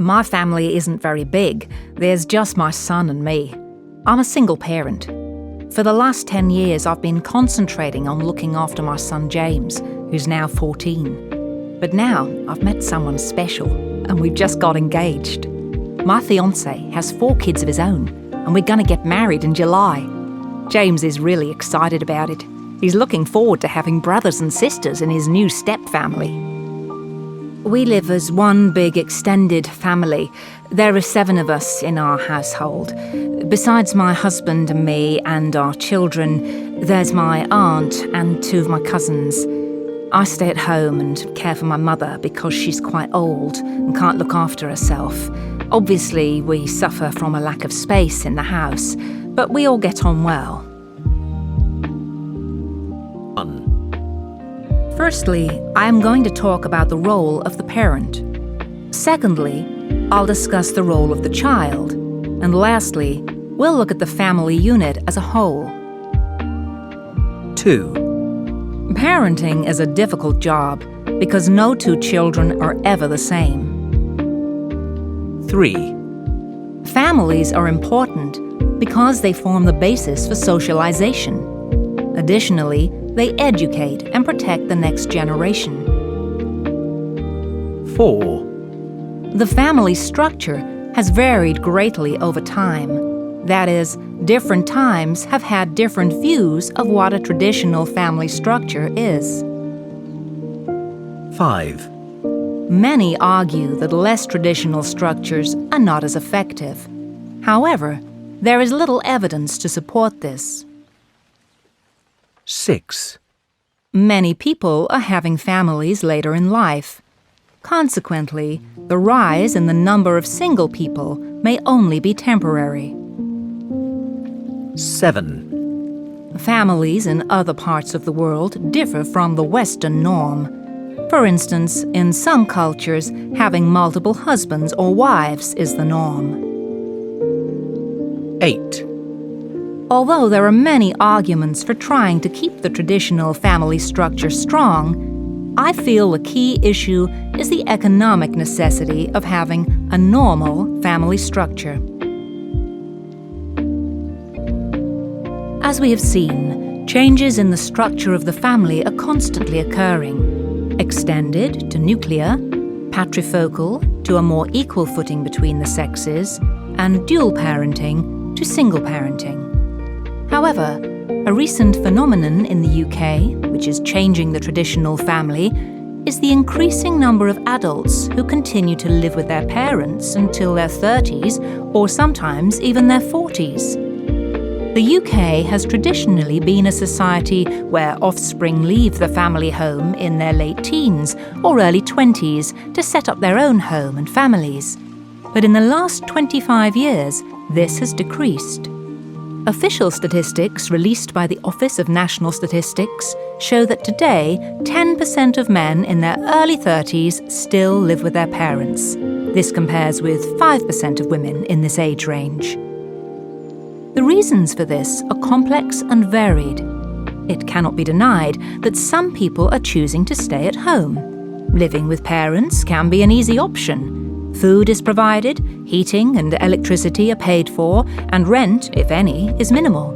My family isn't very big. There's just my son and me. I'm a single parent. For the last 10 years, I've been concentrating on looking after my son James, who's now 14. But now I've met someone special, and we've just got engaged. My fiancé has 4 kids of his own, and we're going to get married in July. James is really excited about it. He's looking forward to having brothers and sisters in his new step-family. We live as one big extended family. There are 7 of us in our household. Besides my husband and me and our children, there's my aunt and 2 of my cousins. I stay at home and care for my mother because she's quite old and can't look after herself. Obviously, we suffer from a lack of space in the house, but we all get on well. 1. Firstly, I am going to talk about the role of the parent. Secondly, I'll discuss the role of the child. And lastly, we'll look at the family unit as a whole. 2. Parenting is a difficult job because no 2 children are ever the same. 3. Families are important because they form the basis for socialization. Additionally, they educate and protect the next generation. 4. The family structure has varied greatly over time. That is, different times have had different views of what a traditional family structure is. 5. Many argue that less traditional structures are not as effective. However, there is little evidence to support this. 6. Many people are having families later in life. Consequently, the rise in the number of single people may only be temporary. 7. Families in other parts of the world differ from the Western norm. For instance, in some cultures, having multiple husbands or wives is the norm. 8. Although there are many arguments for trying to keep the traditional family structure strong, I feel the key issue is the economic necessity of having a normal family structure. As we have seen, changes in the structure of the family are constantly occurring. Extended to nuclear, patrifocal to a more equal footing between the sexes, and dual parenting to single parenting. However, a recent phenomenon in the UK, which is changing the traditional family, is the increasing number of adults who continue to live with their parents until their 30s or sometimes even their 40s. The UK has traditionally been a society where offspring leave the family home in their late teens or early 20s to set up their own home and families. But in the last 25 years, this has decreased. Official statistics released by the Office of National Statistics show that today 10% of men in their early 30s still live with their parents. This compares with 5% of women in this age range. The reasons for this are complex and varied. It cannot be denied that some people are choosing to stay at home. Living with parents can be an easy option. Food is provided, heating and electricity are paid for, and rent, if any, is minimal.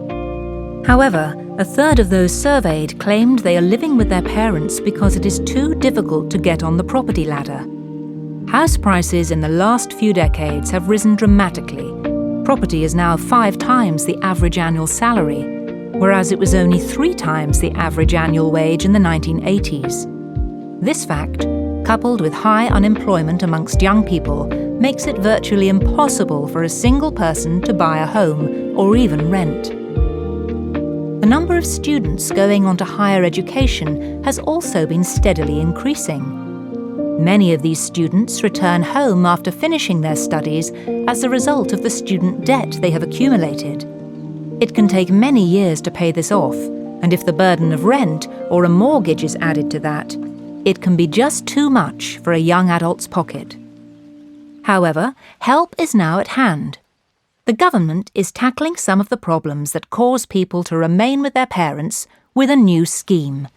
However, a third of those surveyed claimed they are living with their parents because it is too difficult to get on the property ladder. House prices in the last few decades have risen dramatically. Property is now 5 times the average annual salary, whereas it was only 3 times the average annual wage in the 1980s. This fact, coupled with high unemployment amongst young people, makes it virtually impossible for a single person to buy a home or even rent. The number of students going on to higher education has also been steadily increasing. Many of these students return home after finishing their studies as a result of the student debt they have accumulated. It can take many years to pay this off, and if the burden of rent or a mortgage is added to that, it can be just too much for a young adult's pocket. However, help is now at hand. The government is tackling some of the problems that cause people to remain with their parents with a new scheme,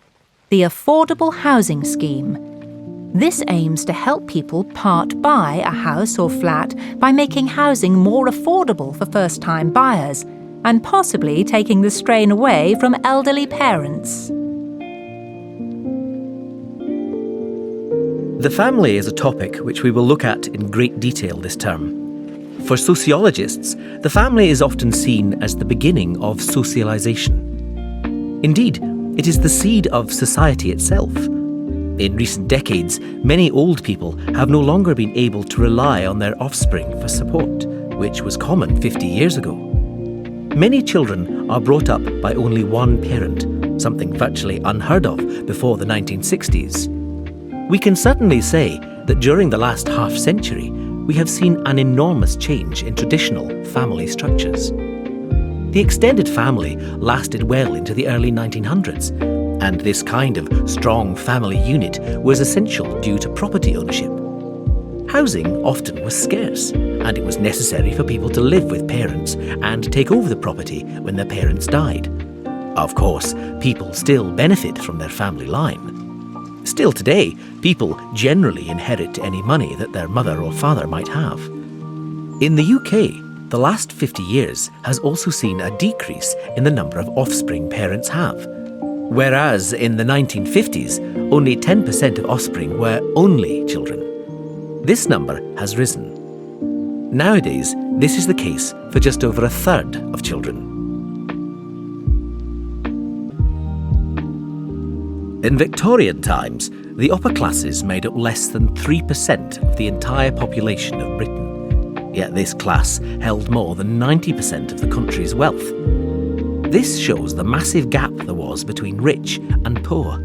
the Affordable Housing Scheme. This aims to help people part buy a house or flat by making housing more affordable for first-time buyers and possibly taking the strain away from elderly parents. The family is a topic which we will look at in great detail this term. For sociologists, the family is often seen as the beginning of socialization. Indeed, it is the seed of society itself. In recent decades, many old people have no longer been able to rely on their offspring for support, which was common 50 years ago. Many children are brought up by only one parent, something virtually unheard of before the 1960s. We can certainly say that during the last half-century, we have seen an enormous change in traditional family structures. The extended family lasted well into the early 1900s, and this kind of strong family unit was essential due to property ownership. Housing often was scarce, and it was necessary for people to live with parents and take over the property when their parents died. Of course, people still benefit from their family line. Still today, people generally inherit any money that their mother or father might have. In the UK, the last 50 years has also seen a decrease in the number of offspring parents have. Whereas in the 1950s, only 10% of offspring were only children. This number has risen. Nowadays, this is the case for just over a third of children. In Victorian times, the upper classes made up less than 3% of the entire population of Britain. Yet this class held more than 90% of the country's wealth. This shows the massive gap there was between rich and poor,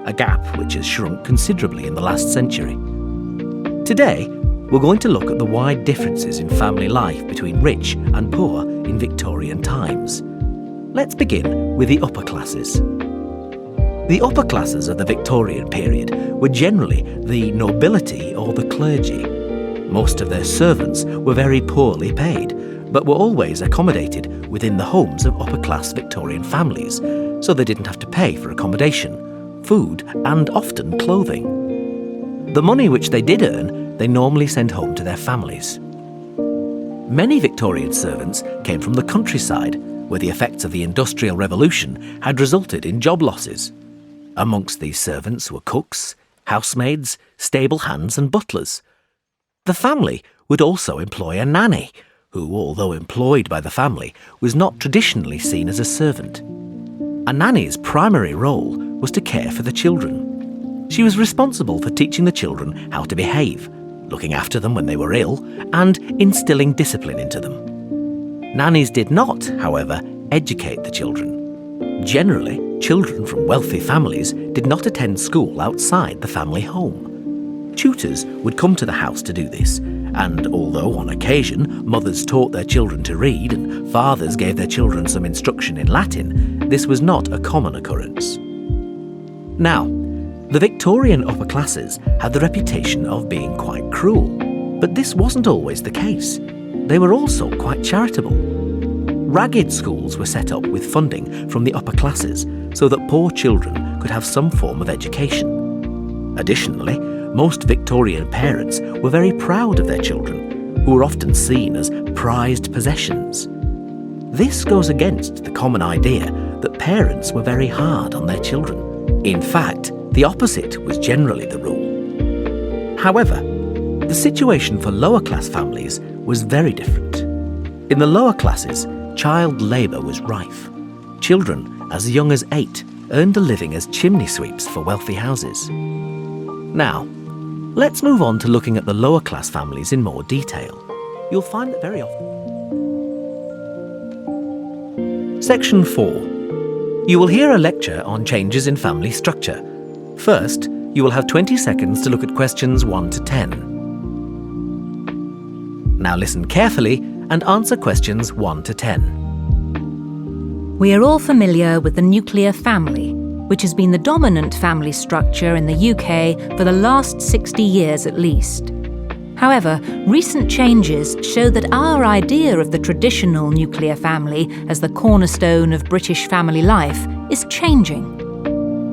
a gap which has shrunk considerably in the last century. Today, we're going to look at the wide differences in family life between rich and poor in Victorian times. Let's begin with the upper classes. The upper classes of the Victorian period were generally the nobility or the clergy. Most of their servants were very poorly paid, but were always accommodated within the homes of upper-class Victorian families, so they didn't have to pay for accommodation, food, and often clothing. The money which they did earn, they normally sent home to their families. Many Victorian servants came from the countryside, where the effects of the Industrial Revolution had resulted in job losses. Amongst these servants were cooks, housemaids, stable hands and butlers. The family would also employ a nanny, who, although employed by the family, was not traditionally seen as a servant. A nanny's primary role was to care for the children. She was responsible for teaching the children how to behave, looking after them when they were ill, and instilling discipline into them. Nannies did not, however, educate the children. Generally, children from wealthy families did not attend school outside the family home. Tutors would come to the house to do this, and although on occasion mothers taught their children to read and fathers gave their children some instruction in Latin, this was not a common occurrence. Now, the Victorian upper classes had the reputation of being quite cruel, but this wasn't always the case. They were also quite charitable. Ragged schools were set up with funding from the upper classes so that poor children could have some form of education. Additionally, most Victorian parents were very proud of their children, who were often seen as prized possessions. This goes against the common idea that parents were very hard on their children. In fact, the opposite was generally the rule. However, the situation for lower class families was very different. In the lower classes, child labour was rife. Children as young as 8 earned a living as chimney sweeps for wealthy houses. Now, let's move on to looking at the lower class families in more detail. You'll find that very often. Section 4. You will hear a lecture on changes in family structure. First, you will have 20 seconds to look at questions 1 to 10. Now listen carefully and answer questions 1 to 10. We are all familiar with the nuclear family, which has been the dominant family structure in the UK for the last 60 years at least. However, recent changes show that our idea of the traditional nuclear family as the cornerstone of British family life is changing.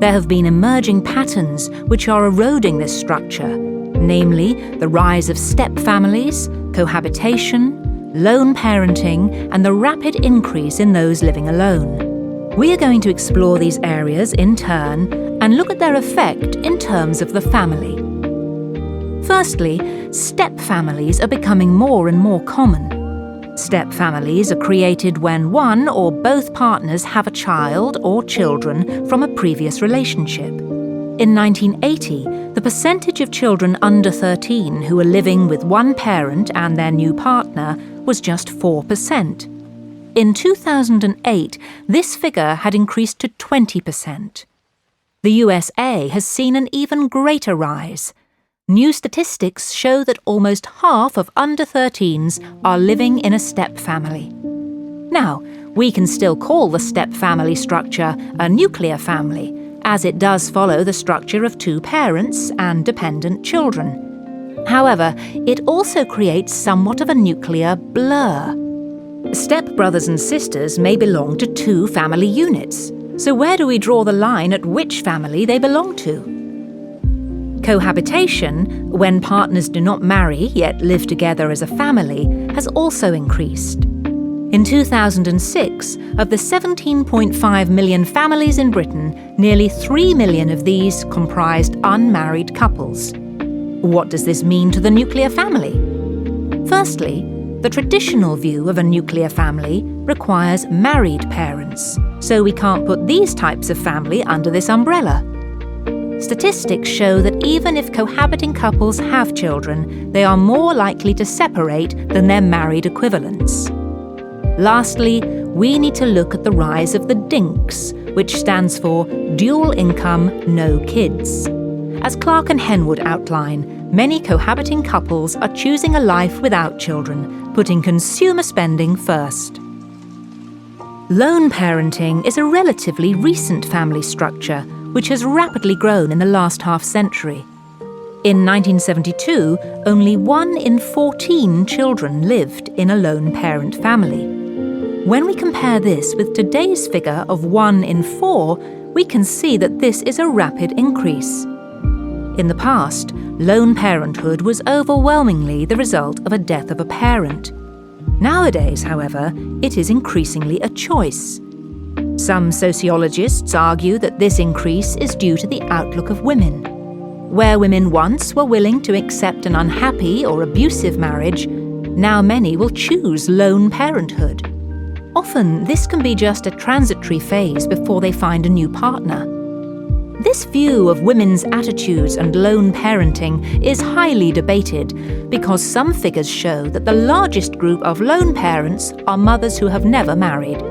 there have been emerging patterns which are eroding this structure, namely the rise of step families, cohabitation, lone parenting, and the rapid increase in those living alone. We are going to explore these areas in turn and look at their effect in terms of the family. Firstly, step families are becoming more and more common. Step families are created when one or both partners have a child or children from a previous relationship. In 1980, the percentage of children under 13 who were living with one parent and their new partner was just 4%. In 2008, this figure had increased to 20%. The USA has seen an even greater rise. New statistics show that almost half of under 13s are living in a step family. Now, we can still call the step family structure a nuclear family, as it does follow the structure of two parents and dependent children. However, it also creates somewhat of a nuclear blur. Step brothers and sisters may belong to two family units, so where do we draw the line at which family they belong to? Cohabitation, when partners do not marry yet live together as a family, has also increased. In 2006, of the 17.5 million families in Britain, nearly 3 million of these comprised unmarried couples. What does this mean to the nuclear family? Firstly, the traditional view of a nuclear family requires married parents, so we can't put these types of family under this umbrella. Statistics show that even if cohabiting couples have children, they are more likely to separate than their married equivalents. Lastly, we need to look at the rise of the DINKs, which stands for Dual Income, No Kids. As Clark and Henwood outline, many cohabiting couples are choosing a life without children, putting consumer spending first. Lone parenting is a relatively recent family structure, which has rapidly grown in the last half-century. In 1972, only 1 in 14 children lived in a lone parent family. When we compare this with today's figure of 1 in 4, we can see that this is a rapid increase. In the past, lone parenthood was overwhelmingly the result of a death of a parent. Nowadays, however, it is increasingly a choice. Some sociologists argue that this increase is due to the outlook of women. Where women once were willing to accept an unhappy or abusive marriage, now many will choose lone parenthood. Often, this can be just a transitory phase before they find a new partner. This view of women's attitudes and lone parenting is highly debated because some figures show that the largest group of lone parents are mothers who have never married.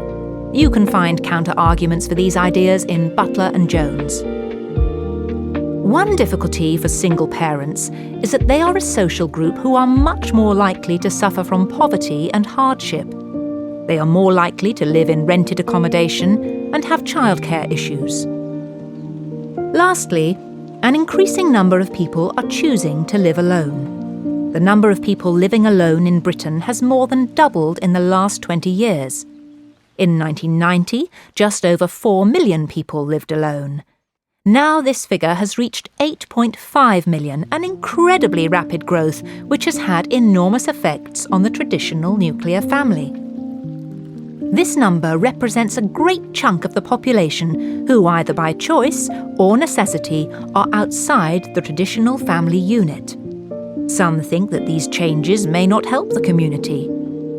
You can find counter-arguments for these ideas in Butler and Jones. One difficulty for single parents is that they are a social group who are much more likely to suffer from poverty and hardship. They are more likely to live in rented accommodation and have childcare issues. Lastly, an increasing number of people are choosing to live alone. The number of people living alone in Britain has more than doubled in the last 20 years. In 1990, just over 4 million people lived alone. Now this figure has reached 8.5 million, an incredibly rapid growth which has had enormous effects on the traditional nuclear family. This number represents a great chunk of the population who, either by choice or necessity, are outside the traditional family unit. Some think that these changes may not help the community.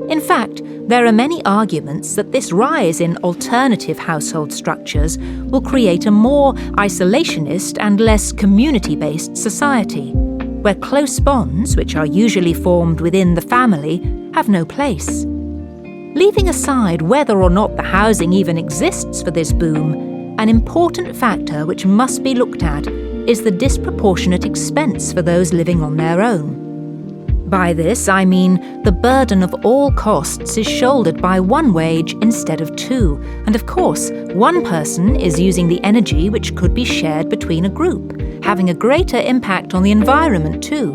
In fact, there are many arguments that this rise in alternative household structures will create a more isolationist and less community-based society, where close bonds, which are usually formed within the family, have no place. Leaving aside whether or not the housing even exists for this boom, an important factor which must be looked at is the disproportionate expense for those living on their own. By this, I mean the burden of all costs is shouldered by one wage instead of two, and of course, one person is using the energy which could be shared between a group, having a greater impact on the environment too.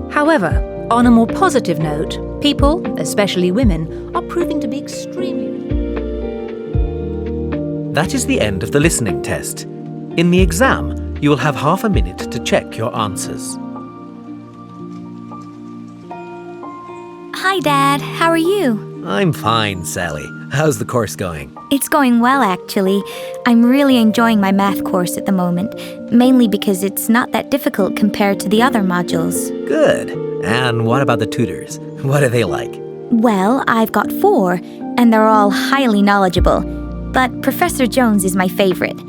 However, on a more positive note, people, especially women, are proving to be extremely... That is the end of the listening test. In the exam, you will have half a minute to check your answers. Hi, Dad. How are you? I'm fine, Sally. How's the course going? It's going well, actually. I'm really enjoying my math course at the moment, mainly because it's not that difficult compared to the other modules. Good. And what about the tutors? What are they like? Well, I've got 4, and they're all highly knowledgeable. But Professor Jones is my favorite.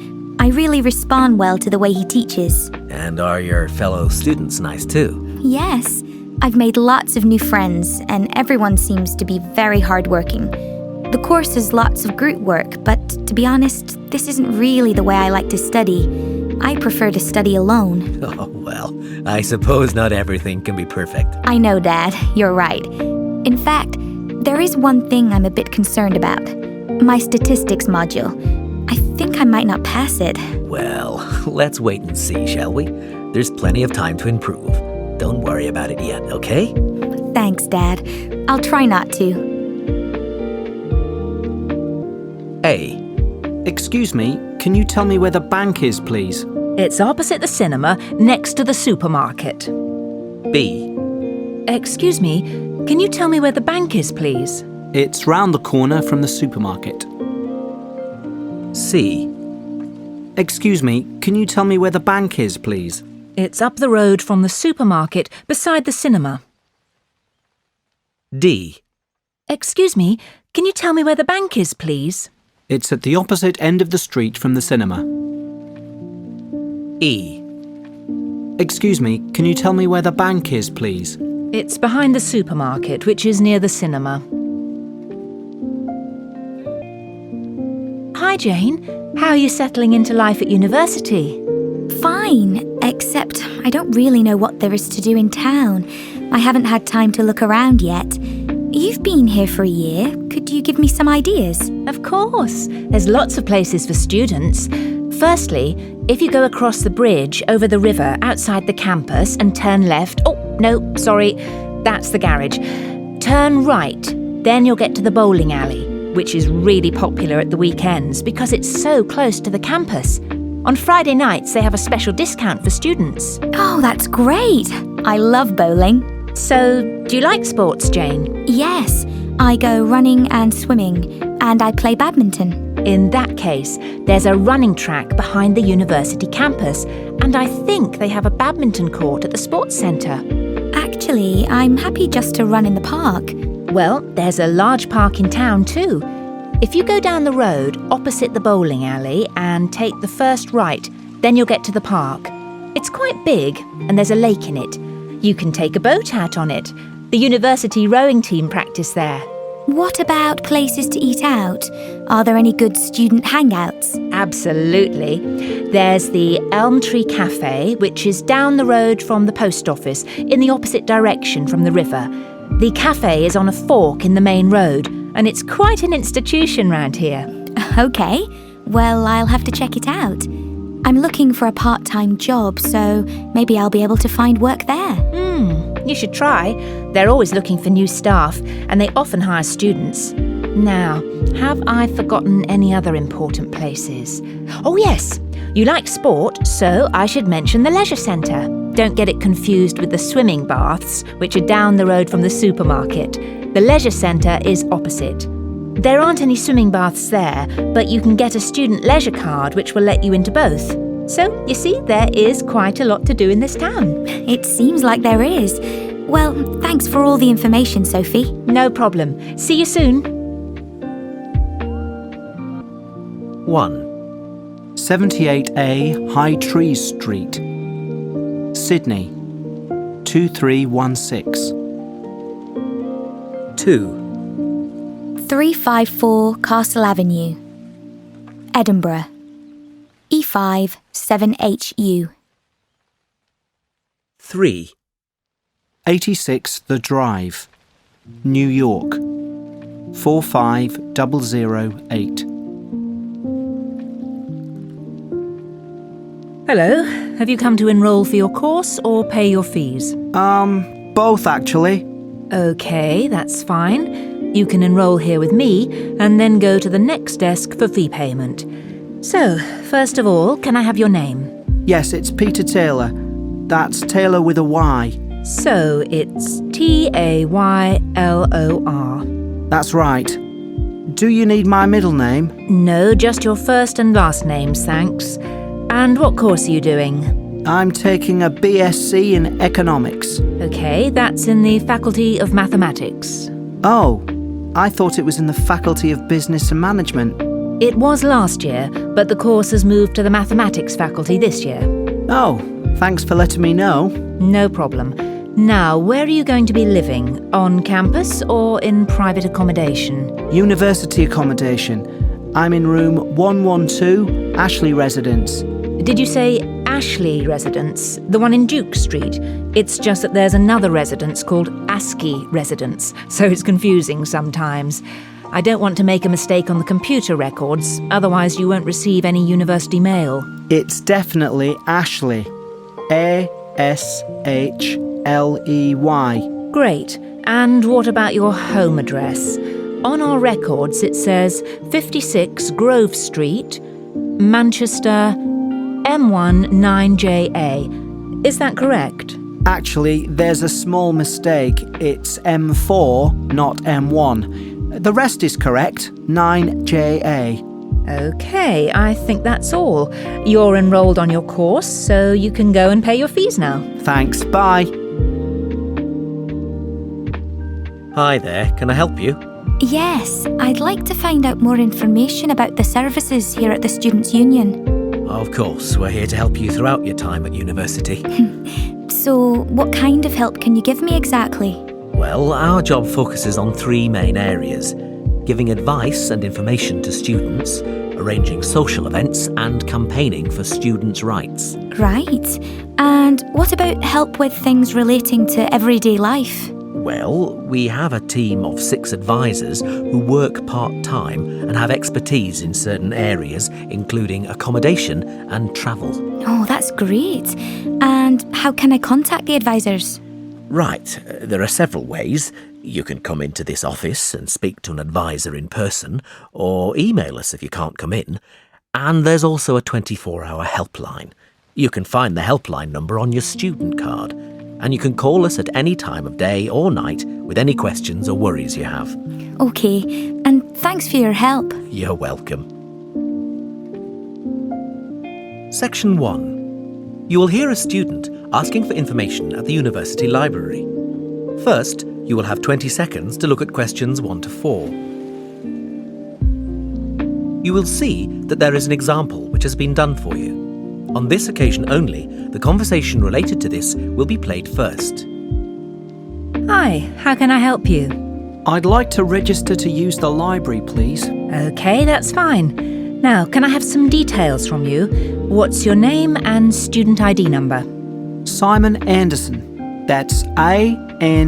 I really respond well to the way he teaches. And are your fellow students nice too? Yes. I've made lots of new friends, and everyone seems to be very hardworking. The course has lots of group work, but to be honest, this isn't really the way I like to study. I prefer to study alone. Oh, well, I suppose not everything can be perfect. I know, Dad. You're right. In fact, there is one thing I'm a bit concerned about. My statistics module. I think I might not pass it. Well, let's wait and see, shall we? There's plenty of time to improve. Don't worry about it yet, okay? Thanks, Dad. I'll try not to. A. Excuse me, can you tell me where the bank is, please? It's opposite the cinema, next to the supermarket. B. Excuse me, can you tell me where the bank is, please? It's round the corner from the supermarket. C. Excuse me, can you tell me where the bank is, please? It's up the road from the supermarket, beside the cinema. D. Excuse me, can you tell me where the bank is, please? It's at the opposite end of the street from the cinema. E. Excuse me, can you tell me where the bank is, please? It's behind the supermarket, which is near the cinema. Hi, Jane. How are you settling into life at university? Fine, except I don't really know what there is to do in town. I haven't had time to look around yet. You've been here for a year. Could you give me some ideas? Of course. There's lots of places for students. Firstly, if you go across the bridge over the river outside the campus and turn left... Oh, no, sorry. That's the garage. Turn right. Then you'll get to the bowling alley, which is really popular at the weekends because it's so close to the campus. On Friday nights, they have a special discount for students. Oh, that's great. I love bowling. So, do you like sports, Jane? Yes, I go running and swimming, and I play badminton. In that case, there's a running track behind the university campus, and I think they have a badminton court at the sports centre. Actually, I'm happy just to run in the park. Well, there's a large park in town too. If you go down the road opposite the bowling alley and take the first right, then you'll get to the park. It's quite big, and there's a lake in it. You can take a boat out on it. The university rowing team practice there. What about places to eat out? Are there any good student hangouts? Absolutely. There's the Elm Tree Cafe, which is down the road from the post office, in the opposite direction from the river. The cafe is on a fork in the main road, and it's quite an institution round here. Okay, well, I'll have to check it out. I'm looking for a part-time job, so maybe I'll be able to find work there. You should try. They're always looking for new staff, and they often hire students. Now, have I forgotten any other important places? Oh yes, you like sport, so I should mention the leisure centre. Don't get it confused with the swimming baths, which are down the road from the supermarket. The leisure centre is opposite. There aren't any swimming baths there, but you can get a student leisure card which will let you into both. So, you see, there is quite a lot to do in this town. It seems like there is. Well, thanks for all the information, Sophie. No problem. See you soon. 1. 78A High Trees Street, Sydney, 2316. 2. 354 Castle Avenue, Edinburgh, E5 7HU. 3. 86 The Drive, New York, 45008. Hello. Have you come to enrol for your course or pay your fees? Both actually. Okay, that's fine. You can enrol here with me and then go to the next desk for fee payment. So, first of all, can I have your name? Yes, it's Peter Taylor. That's Taylor with a Y. So, it's Taylor. That's right. Do you need my middle name? No, just your first and last names, thanks. And what course are you doing? I'm taking a BSc in economics. Okay, that's in the Faculty of Mathematics. Oh, I thought it was in the Faculty of Business and Management. It was last year, but the course has moved to the Mathematics faculty this year. Oh, thanks for letting me know. No problem. Now, where are you going to be living? On campus or in private accommodation? University accommodation. I'm in room 112, Ashley Residence. Did you say Ashley Residence, the one in Duke Street? It's just that there's another residence called ASCII Residence, so it's confusing sometimes. I don't want to make a mistake on the computer records, otherwise you won't receive any university mail. It's definitely Ashley. ASHLEY. Great. And what about your home address? On our records it says 56 Grove Street, Manchester, M1 9JA. Is that correct? Actually, there's a small mistake. It's M4, not M1. The rest is correct. 9JA. Okay, I think that's all. You're enrolled on your course, so you can go and pay your fees now. Thanks, bye. Hi there, can I help you? Yes, I'd like to find out more information about the services here at the Students' Union. Of course, we're here to help you throughout your time at university. So, what kind of help can you give me exactly? Well, our job focuses on three main areas: giving advice and information to students, arranging social events, and campaigning for students' rights. Right. And what about help with things relating to everyday life? Well, we have a team of 6 advisors who work part-time and have expertise in certain areas, including accommodation and travel. Oh, that's great. And how can I contact the advisors? Right, there are several ways. You can come into this office and speak to an advisor in person, or email us if you can't come in. And there's also a 24-hour helpline. You can find the helpline number on your student card. And you can call us at any time of day or night with any questions or worries you have. Okay, and thanks for your help. You're welcome. Section 1. You will hear a student asking for information at the university library. First, you will have 20 seconds to look at questions 1 to 4. You will see that there is an example which has been done for you. On this occasion only, the conversation related to this will be played first. Hi, how can I help you? I'd like to register to use the library, please. Okay, that's fine. Now, can I have some details from you? What's your name and student ID number? Simon Anderson. That's ANDERSON.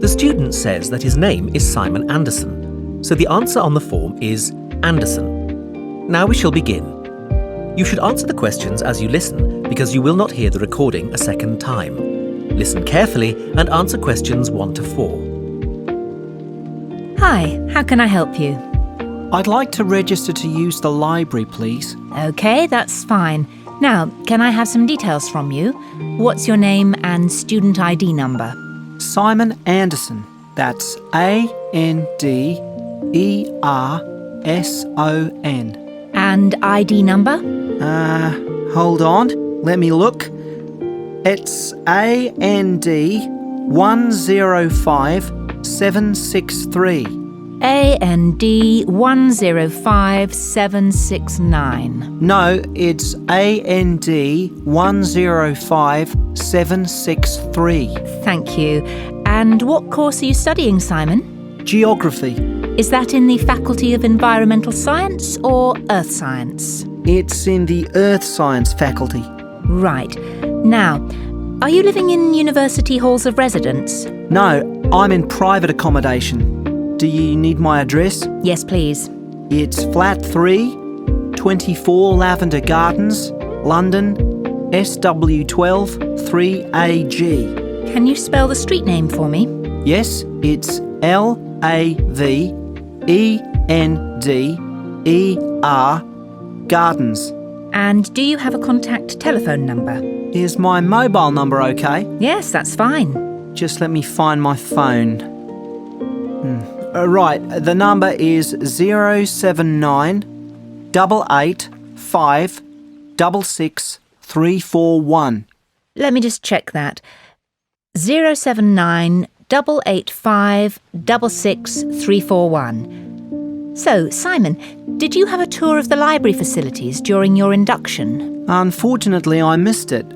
The student says that his name is Simon Anderson, so the answer on the form is Anderson. Now we shall begin. You should answer the questions as you listen, because you will not hear the recording a second time. Listen carefully and answer questions 1 to 4. Hi, how can I help you? I'd like to register to use the library, please. Okay, that's fine. Now, can I have some details from you? What's your name and student ID number? Simon Anderson. That's ANDERSON. And ID number? Hold on. Let me look. It's AND 105763. AND 105769. No, it's AND 105763. Thank you. And what course are you studying, Simon? Geography. Is that in the Faculty of Environmental Science or Earth Science? It's in the Earth Science faculty. Right. Now, are you living in university halls of residence? No, I'm in private accommodation. Do you need my address? Yes, please. It's flat 3, 24 Lavender Gardens, London, SW12 3AG. Can you spell the street name for me? Yes, it's LAVENDER Gardens. And do you have a contact telephone number? Is my mobile number okay? Yes, that's fine. Just let me find my phone. Right, the number is 079 885 66341. Let me just check that. 079 885 66341. So, Simon, did you have a tour of the library facilities during your induction? Unfortunately, I missed it.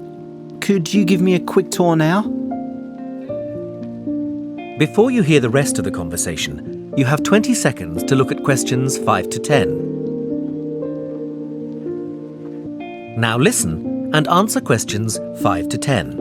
Could you give me a quick tour now? Before you hear the rest of the conversation, you have 20 seconds to look at questions 5 to 10. Now listen and answer questions 5 to 10.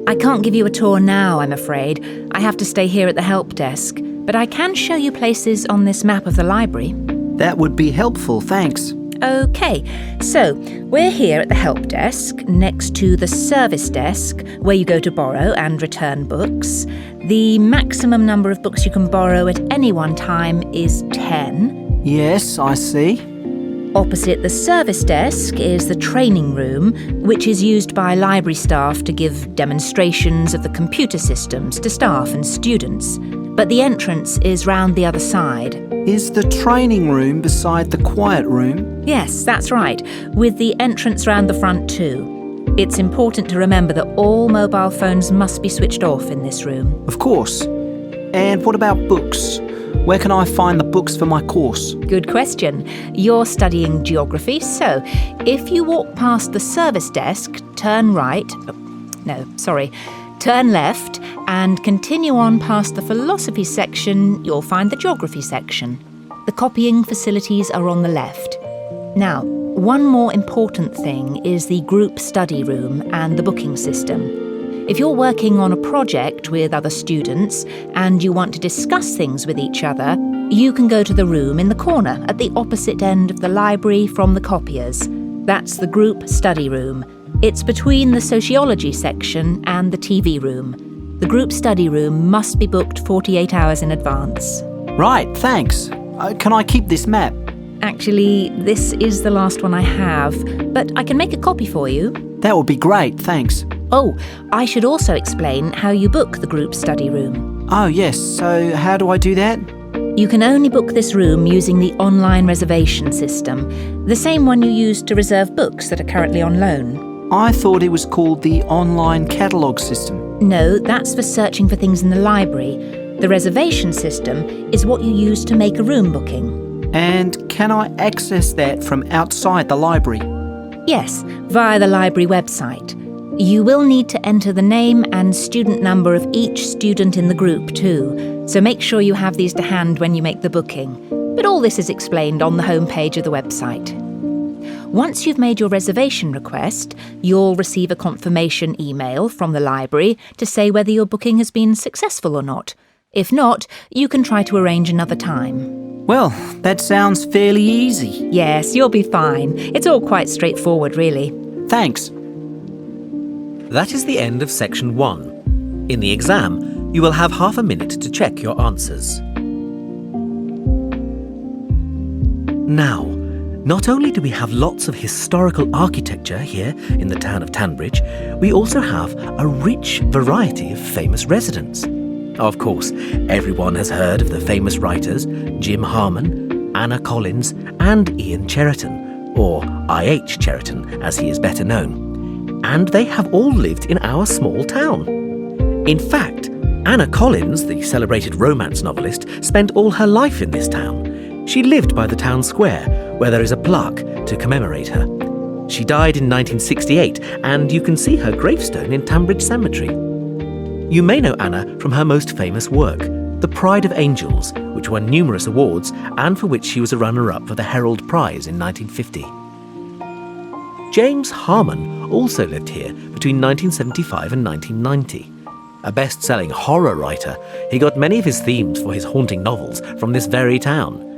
I can't give you a tour now, I'm afraid. I have to stay here at the help desk. But I can show you places on this map of the library. That would be helpful, thanks. OK, so we're here at the help desk, next to the service desk, where you go to borrow and return books. The maximum number of books you can borrow at any one time is 10. Yes, I see. Opposite the service desk is the training room, which is used by library staff to give demonstrations of the computer systems to staff and students. But the entrance is round the other side. Is the training room beside the quiet room? Yes, that's right, with the entrance round the front too. It's important to remember that all mobile phones must be switched off in this room. Of course. And what about books? Where can I find the books for my course? Good question. You're studying geography, so if you walk past the service desk, turn left and continue on past the philosophy section, you'll find the geography section. The copying facilities are on the left. Now, one more important thing is the group study room and the booking system. If you're working on a project with other students and you want to discuss things with each other, you can go to the room in the corner at the opposite end of the library from the copiers. That's the group study room. It's between the sociology section and the TV room. The group study room must be booked 48 hours in advance. Right, thanks. Can I keep this map? Actually, this is the last one I have, but I can make a copy for you. That would be great, thanks. Oh, I should also explain how you book the group study room. Oh, yes, so how do I do that? You can only book this room using the online reservation system, the same one you use to reserve books that are currently on loan. I thought it was called the online catalogue system. No, that's for searching for things in the library. The reservation system is what you use to make a room booking. And can I access that from outside the library? Yes, via the library website. You will need to enter the name and student number of each student in the group too, so make sure you have these to hand when you make the booking. But all this is explained on the homepage of the website. Once you've made your reservation request, you'll receive a confirmation email from the library to say whether your booking has been successful or not. If not, you can try to arrange another time. Well, that sounds fairly easy. Yes, you'll be fine. It's all quite straightforward, really. Thanks. That is the end of section 1. In the exam, you will have half a minute to check your answers. Now, not only do we have lots of historical architecture here in the town of Tanbridge, we also have a rich variety of famous residents. Of course, everyone has heard of the famous writers Jim Harman, Anna Collins and Ian Cheriton, or I.H. Cheriton as he is better known. And they have all lived in our small town. In fact, Anna Collins, the celebrated romance novelist, spent all her life in this town. She lived by the town square, where there is a plaque to commemorate her. She died in 1968, and you can see her gravestone in Tanbridge Cemetery. You may know Anna from her most famous work, The Pride of Angels, which won numerous awards and for which she was a runner-up for the Herald Prize in 1950. James Harman also lived here between 1975 and 1990. A best-selling horror writer, he got many of his themes for his haunting novels from this very town.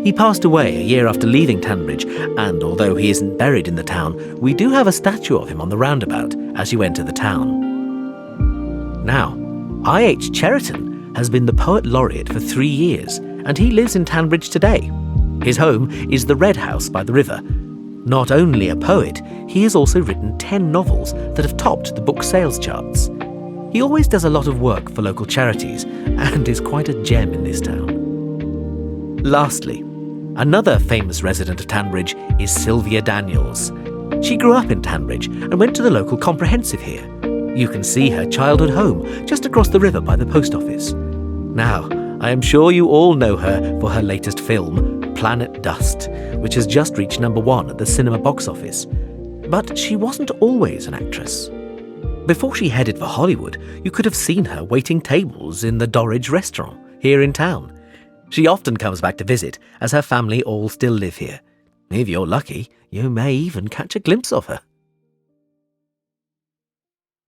He passed away a year after leaving Tanbridge, and although he isn't buried in the town, we do have a statue of him on the roundabout as you enter the town. Now, I.H. Cheriton has been the Poet Laureate for 3 years, and he lives in Tanbridge today. His home is the Red House by the river. Not only a poet, he has also written 10 novels that have topped the book sales charts. He always does a lot of work for local charities and is quite a gem in this town. Lastly, another famous resident of Tanbridge is Sylvia Daniels. She grew up in Tanbridge and went to the local comprehensive here. You can see her childhood home just across the river by the post office. Now, I am sure you all know her for her latest film, Planet Dust, which has just reached #1 at the cinema box office. But she wasn't always an actress. Before she headed for Hollywood, you could have seen her waiting tables in the Dorridge restaurant here in town. She often comes back to visit, as her family all still live here. If you're lucky, you may even catch a glimpse of her.